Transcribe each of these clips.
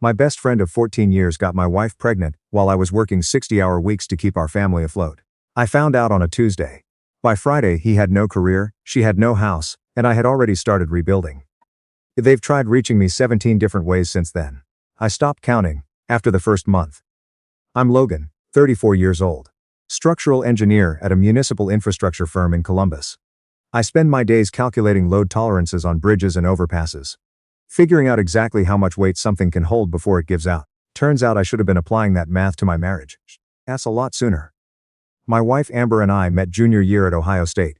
My best friend of 14 years got my wife pregnant while I was working 60-hour weeks to keep our family afloat. I found out on a Tuesday. By Friday, he had no career, she had no house, and I had already started rebuilding. They've tried reaching me 17 different ways since then. I stopped counting after the first month. I'm Logan, 34 years old. Structural engineer at a municipal infrastructure firm in Columbus. I spend my days calculating load tolerances on bridges and overpasses. Figuring out exactly how much weight something can hold before it gives out. Turns out I should have been applying that math to my marriage. That's a lot sooner. My wife Amber and I met junior year at Ohio State.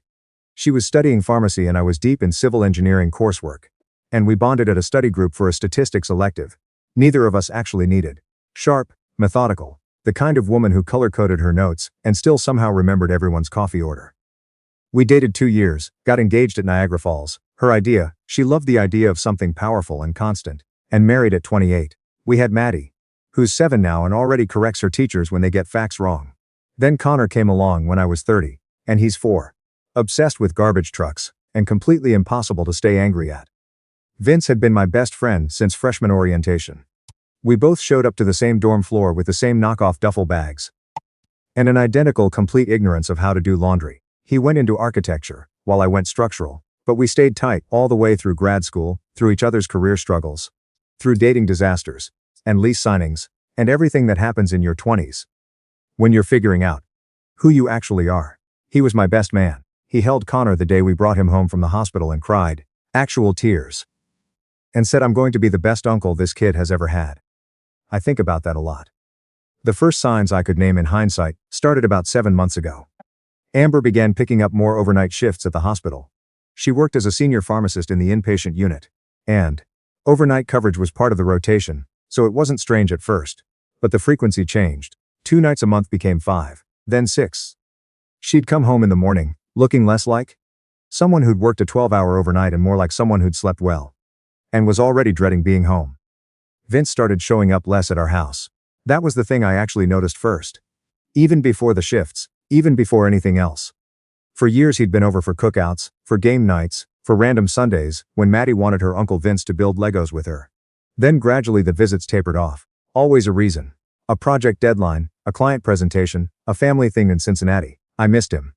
She was studying pharmacy and I was deep in civil engineering coursework. And we bonded at a study group for a statistics elective. Neither of us actually needed. Sharp, methodical, the kind of woman who color-coded her notes and still somehow remembered everyone's coffee order. We dated 2 years, got engaged at Niagara Falls, her idea, she loved the idea of something powerful and constant, and married at 28. We had Maddie, who's 7 now and already corrects her teachers when they get facts wrong. Then Connor came along when I was 30, and he's 4. Obsessed with garbage trucks, and completely impossible to stay angry at. Vince had been my best friend since freshman orientation. We both showed up to the same dorm floor with the same knockoff duffel bags. And an identical complete ignorance of how to do laundry. He went into architecture, while I went structural, but we stayed tight all the way through grad school, through each other's career struggles, through dating disasters, and lease signings, and everything that happens in your 20s. When you're figuring out who you actually are. He was my best man. He held Connor the day we brought him home from the hospital and cried, actual tears, and said, "I'm going to be the best uncle this kid has ever had." I think about that a lot. The first signs I could name in hindsight started about 7 months ago. Amber began picking up more overnight shifts at the hospital. She worked as a senior pharmacist in the inpatient unit, and overnight coverage was part of the rotation, so it wasn't strange at first. But the frequency changed. 2 nights a month became 5, then 6. She'd come home in the morning, looking less like someone who'd worked a 12-hour overnight and more like someone who'd slept well, and was already dreading being home. Vince started showing up less at our house. That was the thing I actually noticed first. Even before the shifts, even before anything else. For years he'd been over for cookouts, for game nights, for random Sundays, when Maddie wanted her Uncle Vince to build Legos with her. Then gradually the visits tapered off. Always a reason. A project deadline, a client presentation, a family thing in Cincinnati. I missed him.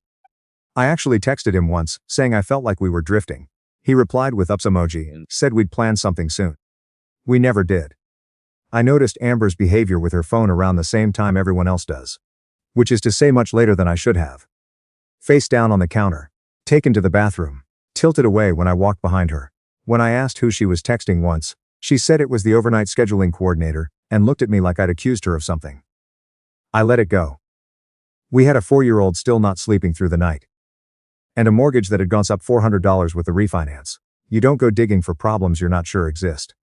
I actually texted him once, saying I felt like we were drifting. He replied with ups emoji and said we'd plan something soon. We never did. I noticed Amber's behavior with her phone around the same time everyone else does. Which is to say much later than I should have. Face down on the counter. Taken to the bathroom. Tilted away when I walked behind her. When I asked who she was texting once, she said it was the overnight scheduling coordinator, and looked at me like I'd accused her of something. I let it go. We had a 4-year-old still not sleeping through the night. And a mortgage that had gone up $400 with the refinance. You don't go digging for problems you're not sure exist.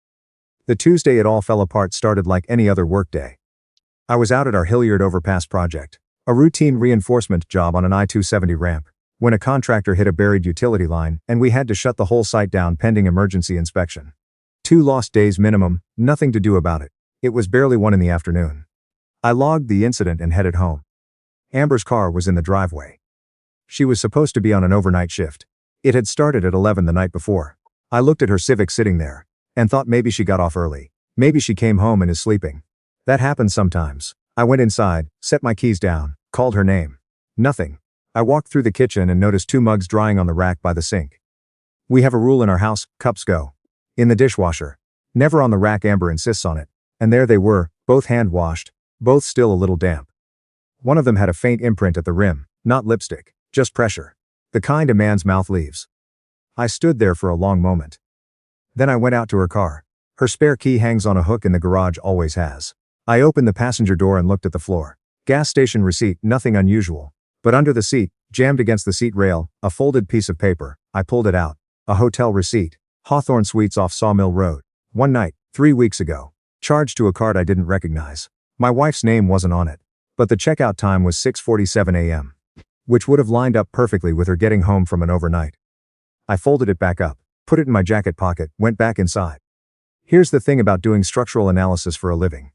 The Tuesday it all fell apart started like any other workday. I was out at our Hilliard Overpass project, a routine reinforcement job on an I-270 ramp, when a contractor hit a buried utility line and we had to shut the whole site down pending emergency inspection. 2 lost days minimum, nothing to do about it. It was barely 1 in the afternoon. I logged the incident and headed home. Amber's car was in the driveway. She was supposed to be on an overnight shift. It had started at 11 the night before. I looked at her Civic sitting there, and thought maybe she got off early. Maybe she came home and is sleeping. That happens sometimes. I went inside, set my keys down, called her name. Nothing. I walked through the kitchen and noticed 2 mugs drying on the rack by the sink. We have a rule in our house, cups go in the dishwasher. Never on the rack. Amber insists on it. And there they were, both hand washed, both still a little damp. One of them had a faint imprint at the rim, not lipstick, just pressure. The kind a man's mouth leaves. I stood there for a long moment. Then I went out to her car. Her spare key hangs on a hook in the garage, always has. I opened the passenger door and looked at the floor. Gas station receipt, nothing unusual. But under the seat, jammed against the seat rail, a folded piece of paper. I pulled it out. A hotel receipt. Hawthorne Suites off Sawmill Road. One night, 3 weeks ago. Charged to a card I didn't recognize. My wife's name wasn't on it. But the checkout time was 6:47 a.m. Which would have lined up perfectly with her getting home from an overnight. I folded it back up, put it in my jacket pocket, went back inside. Here's the thing about doing structural analysis for a living.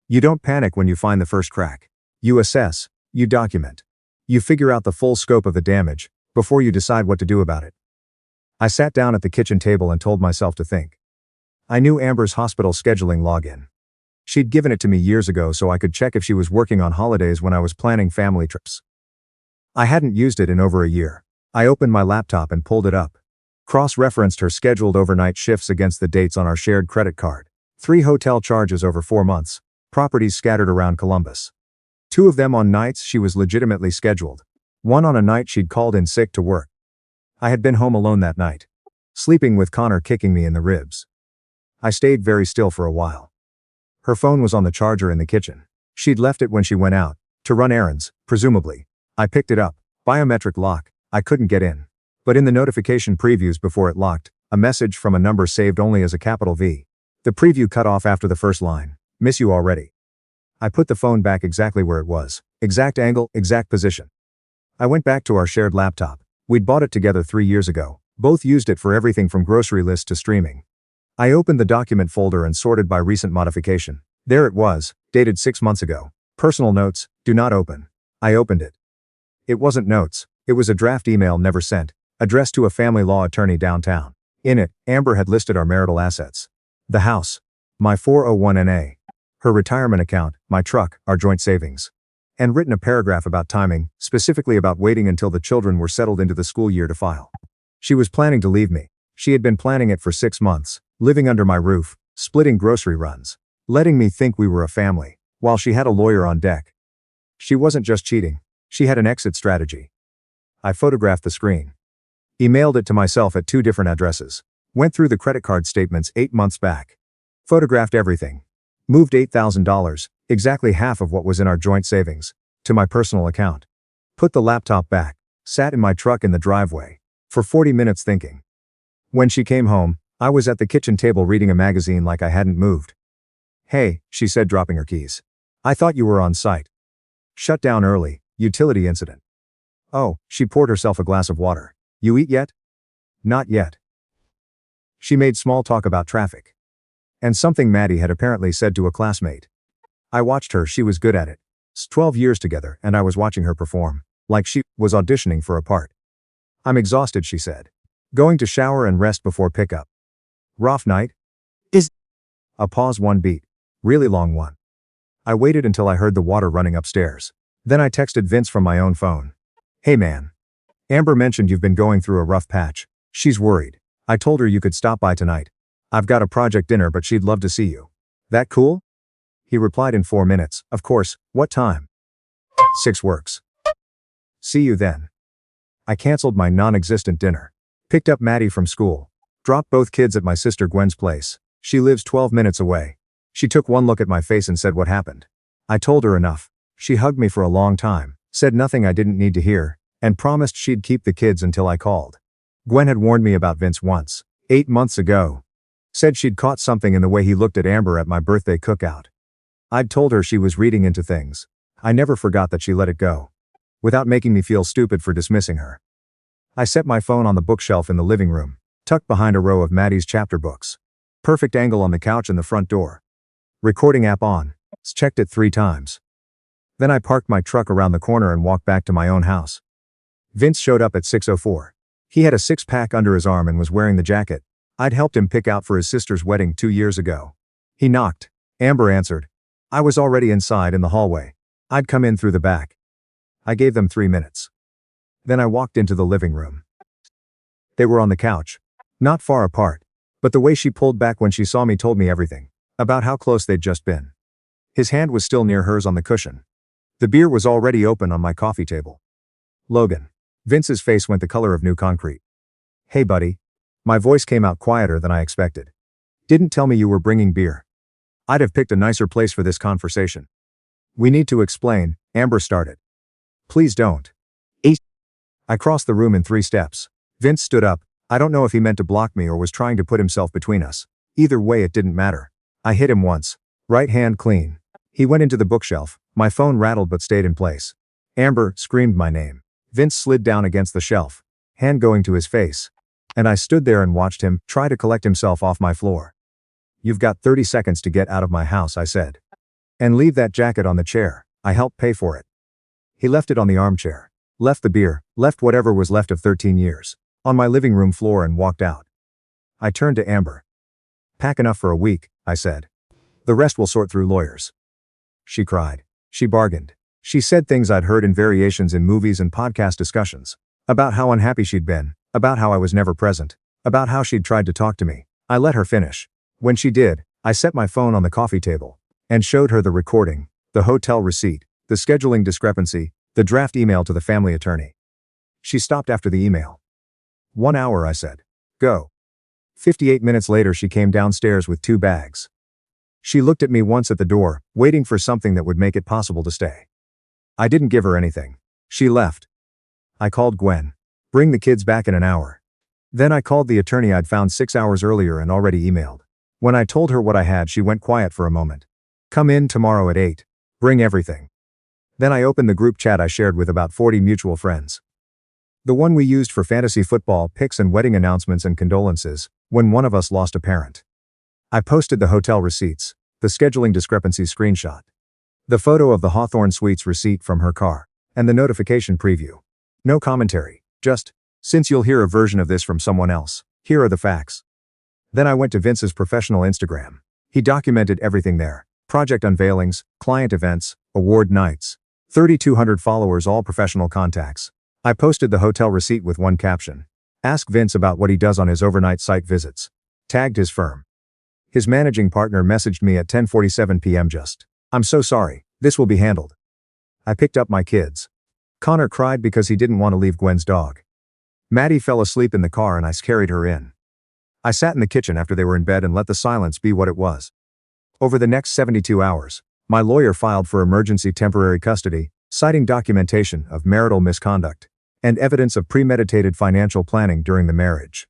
You don't panic when you find the first crack. You assess, you document. You figure out the full scope of the damage, before you decide what to do about it. I sat down at the kitchen table and told myself to think. I knew Amber's hospital scheduling login. She'd given it to me years ago so I could check if she was working on holidays when I was planning family trips. I hadn't used it in over a year. I opened my laptop and pulled it up. Cross-referenced her scheduled overnight shifts against the dates on our shared credit card. 3 hotel charges over 4 months. Properties scattered around Columbus. 2 of them on nights she was legitimately scheduled. 1 on a night she'd called in sick to work. I had been home alone that night, sleeping with Connor kicking me in the ribs. I stayed very still for a while. Her phone was on the charger in the kitchen. She'd left it when she went out, to run errands, presumably. I picked it up. Biometric lock. I couldn't get in. But in the notification previews before it locked, a message from a number saved only as a capital V. The preview cut off after the first line. Miss you already. I put the phone back exactly where it was. Exact angle, exact position. I went back to our shared laptop. We'd bought it together 3 years ago. Both used it for everything from grocery lists to streaming. I opened the document folder and sorted by recent modification. There it was, dated 6 months ago. Personal notes, do not open. I opened it. It wasn't notes. It was a draft email never sent, addressed to a family law attorney downtown. In it, Amber had listed our marital assets. The house. My 401(n)(a). Her retirement account, my truck, our joint savings. And written a paragraph about timing, specifically about waiting until the children were settled into the school year to file. She was planning to leave me. She had been planning it for 6 months, living under my roof, splitting grocery runs, letting me think we were a family, while she had a lawyer on deck. She wasn't just cheating. She had an exit strategy. I photographed the screen. Emailed it to myself at 2 different addresses. Went through the credit card statements 8 months back. Photographed everything. Moved $8,000, exactly half of what was in our joint savings, to my personal account. Put the laptop back. Sat in my truck in the driveway. For 40 minutes thinking. When she came home, I was at the kitchen table reading a magazine like I hadn't moved. Hey, she said, dropping her keys. I thought you were on site. Shut down early, utility incident. Oh, she poured herself a glass of water. You eat yet? Not yet. She made small talk about traffic. And something Maddie had apparently said to a classmate. I watched her, she was good at it. 12 years together, and I was watching her perform. Like she was auditioning for a part. I'm exhausted, she said. Going to shower and rest before pickup. Rough night? Is a pause, 1 beat. Really long one. I waited until I heard the water running upstairs. Then I texted Vince from my own phone. Hey man. Amber mentioned you've been going through a rough patch. She's worried. I told her you could stop by tonight. I've got a project dinner but she'd love to see you. That cool? He replied in 4 minutes, of course, what time? 6 works. See you then. I canceled my non-existent dinner. Picked up Maddie from school. Dropped both kids at my sister Gwen's place. She lives 12 minutes away. She took one look at my face and said what happened. I told her enough. She hugged me for a long time, said nothing I didn't need to hear, and promised she'd keep the kids until I called. Gwen had warned me about Vince once, 8 months ago. Said she'd caught something in the way he looked at Amber at my birthday cookout. I'd told her she was reading into things. I never forgot that she let it go. Without making me feel stupid for dismissing her. I set my phone on the bookshelf in the living room, tucked behind a row of Maddie's chapter books. Perfect angle on the couch and the front door. Recording app on. Checked it 3 times. Then I parked my truck around the corner and walked back to my own house. Vince showed up at 6:04. He had a 6-pack under his arm and was wearing the jacket I'd helped him pick out for his sister's wedding 2 years ago. He knocked. Amber answered. I was already inside in the hallway. I'd come in through the back. I gave them 3 minutes. Then I walked into the living room. They were on the couch. Not far apart. But the way she pulled back when she saw me told me everything. About how close they'd just been. His hand was still near hers on the cushion. The beer was already open on my coffee table. Logan. Vince's face went the color of new concrete. Hey buddy. My voice came out quieter than I expected. Didn't tell me you were bringing beer. I'd have picked a nicer place for this conversation. We need to explain, Amber started. Please don't. I crossed the room in 3 steps. Vince stood up. I don't know if he meant to block me or was trying to put himself between us. Either way it didn't matter. I hit him once. Right hand clean. He went into the bookshelf. My phone rattled but stayed in place. Amber screamed my name. Vince slid down against the shelf. Hand going to his face. And I stood there and watched him try to collect himself off my floor. You've got 30 seconds to get out of my house, I said. And leave that jacket on the chair. I helped pay for it. He left it on the armchair. Left the beer, left whatever was left of 13 years, on my living room floor and walked out. I turned to Amber. Pack enough for a week, I said. The rest will sort through lawyers." She cried. She bargained. She said things I'd heard in variations in movies and podcast discussions. About how unhappy she'd been, about how I was never present, about how she'd tried to talk to me. I let her finish. When she did, I set my phone on the coffee table and showed her the recording, the hotel receipt, the scheduling discrepancy, the draft email to the family attorney. She stopped after the email. "1 hour," I said. "Go." 58 minutes later she came downstairs with 2 bags. She looked at me once at the door, waiting for something that would make it possible to stay. I didn't give her anything. She left. I called Gwen. "Bring the kids back in an hour." Then I called the attorney I'd found 6 hours earlier and already emailed. When I told her what I had, she went quiet for a moment. "Come in tomorrow at 8. Bring everything." Then I opened the group chat I shared with about 40 mutual friends. The one we used for fantasy football picks and wedding announcements and condolences, when one of us lost a parent. I posted the hotel receipts, the scheduling discrepancy screenshot, the photo of the Hawthorne Suites receipt from her car, and the notification preview. No commentary, just, "Since you'll hear a version of this from someone else, here are the facts." Then I went to Vince's professional Instagram. He documented everything there: project unveilings, client events, award nights. 3,200 followers, all professional contacts. I posted the hotel receipt with one caption: "Ask Vince about what he does on his overnight site visits." Tagged his firm. His managing partner messaged me at 10:47 p.m. just, "I'm so sorry, this will be handled." I picked up my kids. Connor cried because he didn't want to leave Gwen's dog. Maddie fell asleep in the car and I carried her in. I sat in the kitchen after they were in bed and let the silence be what it was. Over the next 72 hours, my lawyer filed for emergency temporary custody, citing documentation of marital misconduct and evidence of premeditated financial planning during the marriage.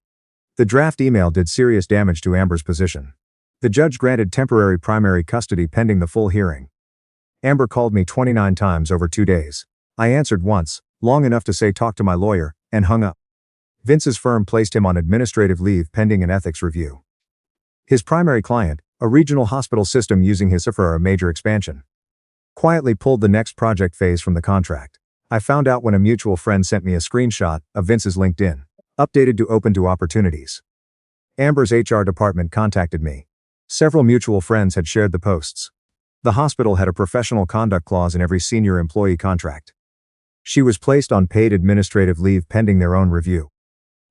The draft email did serious damage to Amber's position. The judge granted temporary primary custody pending the full hearing. Amber called me 29 times over 2 days. I answered once, long enough to say talk to my lawyer, and hung up. Vince's firm placed him on administrative leave pending an ethics review. His primary client, a regional hospital system using his for a major expansion, quietly pulled the next project phase from the contract. I found out when a mutual friend sent me a screenshot of Vince's LinkedIn, updated to open to opportunities. Amber's HR department contacted me. Several mutual friends had shared the posts. The hospital had a professional conduct clause in every senior employee contract. She was placed on paid administrative leave pending their own review.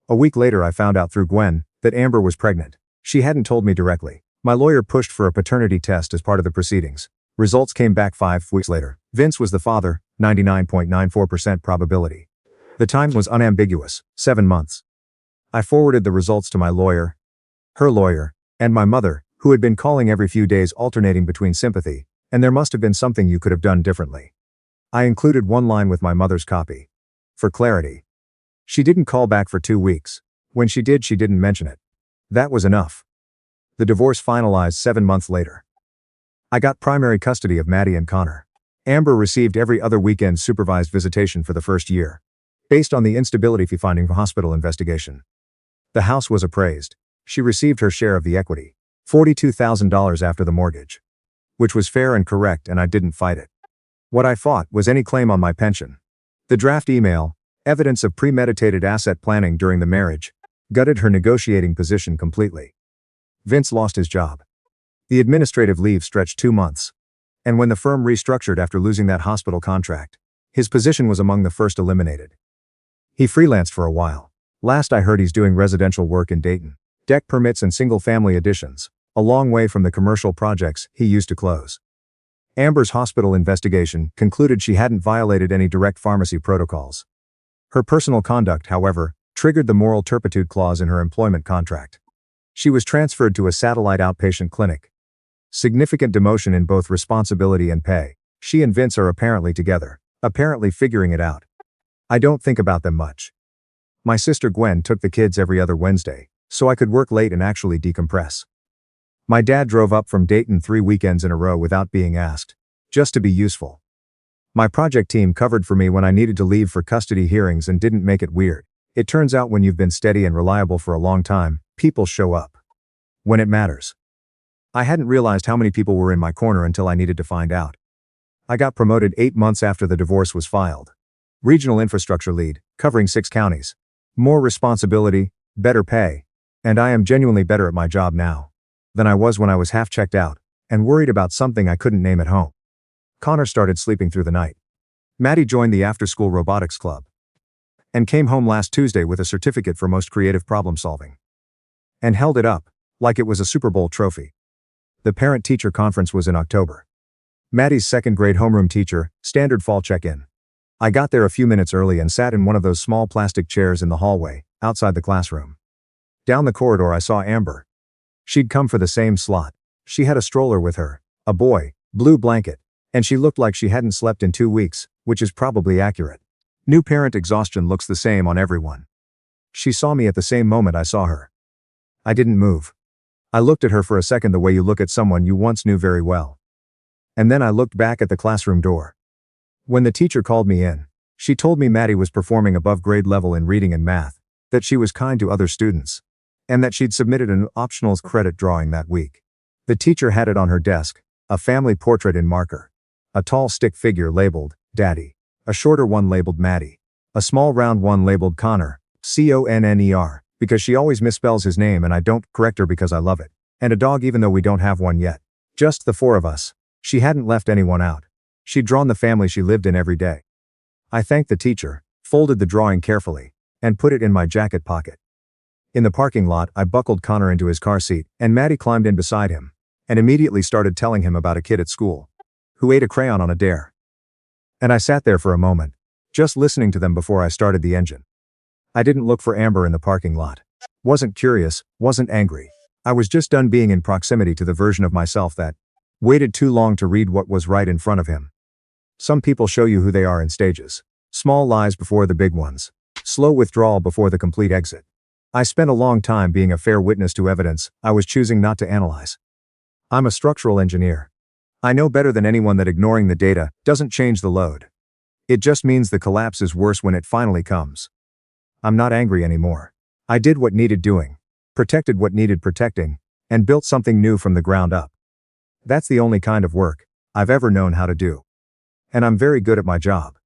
A week later I found out through Gwen that Amber was pregnant. She hadn't told me directly. My lawyer pushed for a paternity test as part of the proceedings. Results came back 5 weeks later. Vince was the father, 99.94% probability. The time was unambiguous, 7 months. I forwarded the results to my lawyer, her lawyer, and my mother, who had been calling every few days alternating between sympathy, and "there must have been something you could have done differently." I included one line with my mother's copy. For clarity. She didn't call back for 2 weeks. When she did, she didn't mention it. That was enough. The divorce finalized 7 months later. I got primary custody of Maddie and Connor. Amber received every other weekend supervised visitation for the first year, based on the instability fee finding hospital investigation. The house was appraised. She received her share of the equity, $42,000 after the mortgage, which was fair and correct, and I didn't fight it. What I fought was any claim on my pension. The draft email, evidence of premeditated asset planning during the marriage, gutted her negotiating position completely. Vince lost his job. The administrative leave stretched 2 months. And when the firm restructured after losing that hospital contract, his position was among the first eliminated. He freelanced for a while. Last I heard, he's doing residential work in Dayton, deck permits and single-family additions, a long way from the commercial projects he used to close. Amber's hospital investigation concluded she hadn't violated any direct pharmacy protocols. Her personal conduct, however, triggered the moral turpitude clause in her employment contract. She was transferred to a satellite outpatient clinic. Significant demotion in both responsibility and pay. She and Vince are apparently together, apparently figuring it out. I don't think about them much. My sister Gwen took the kids every other Wednesday, so I could work late and actually decompress. My dad drove up from Dayton 3 weekends in a row without being asked, just to be useful. My project team covered for me when I needed to leave for custody hearings and didn't make it weird. It turns out when you've been steady and reliable for a long time, people show up. When it matters. I hadn't realized how many people were in my corner until I needed to find out. I got promoted 8 months after the divorce was filed. Regional infrastructure lead, covering 6 counties. More responsibility, better pay, and I am genuinely better at my job now than I was when I was half checked out, and worried about something I couldn't name at home. Connor started sleeping through the night. Maddie joined the after-school robotics club and came home last Tuesday with a certificate for most creative problem solving and held it up like it was a Super Bowl trophy. The parent-teacher conference was in October. Maddie's second-grade homeroom teacher, standard fall check-in. I got there a few minutes early and sat in one of those small plastic chairs in the hallway, outside the classroom. Down the corridor I saw Amber. She'd come for the same slot. She had a stroller with her, a boy, blue blanket, and she looked like she hadn't slept in 2 weeks, which is probably accurate. New parent exhaustion looks the same on everyone. She saw me at the same moment I saw her. I didn't move. I looked at her for a second the way you look at someone you once knew very well. And then I looked back at the classroom door. When the teacher called me in, she told me Maddie was performing above grade level in reading and math, that she was kind to other students, and that she'd submitted an optional credit drawing that week. The teacher had it on her desk, a family portrait in marker. A tall stick figure labeled, Daddy. A shorter one labeled Maddie. A small round one labeled Connor, Conner, because she always misspells his name and I don't correct her because I love it. And a dog even though we don't have one yet. Just the 4 of us. She hadn't left anyone out. She'd drawn the family she lived in every day. I thanked the teacher, folded the drawing carefully, and put it in my jacket pocket. In the parking lot, I buckled Connor into his car seat, and Maddie climbed in beside him, and immediately started telling him about a kid at school who ate a crayon on a dare. And I sat there for a moment, just listening to them before I started the engine. I didn't look for Amber in the parking lot. Wasn't curious, wasn't angry. I was just done being in proximity to the version of myself that waited too long to read what was right in front of him. Some people show you who they are in stages. Small lies before the big ones. Slow withdrawal before the complete exit. I spent a long time being a fair witness to evidence I was choosing not to analyze. I'm a structural engineer. I know better than anyone that ignoring the data doesn't change the load. It just means the collapse is worse when it finally comes. I'm not angry anymore. I did what needed doing, protected what needed protecting, and built something new from the ground up. That's the only kind of work I've ever known how to do. And I'm very good at my job.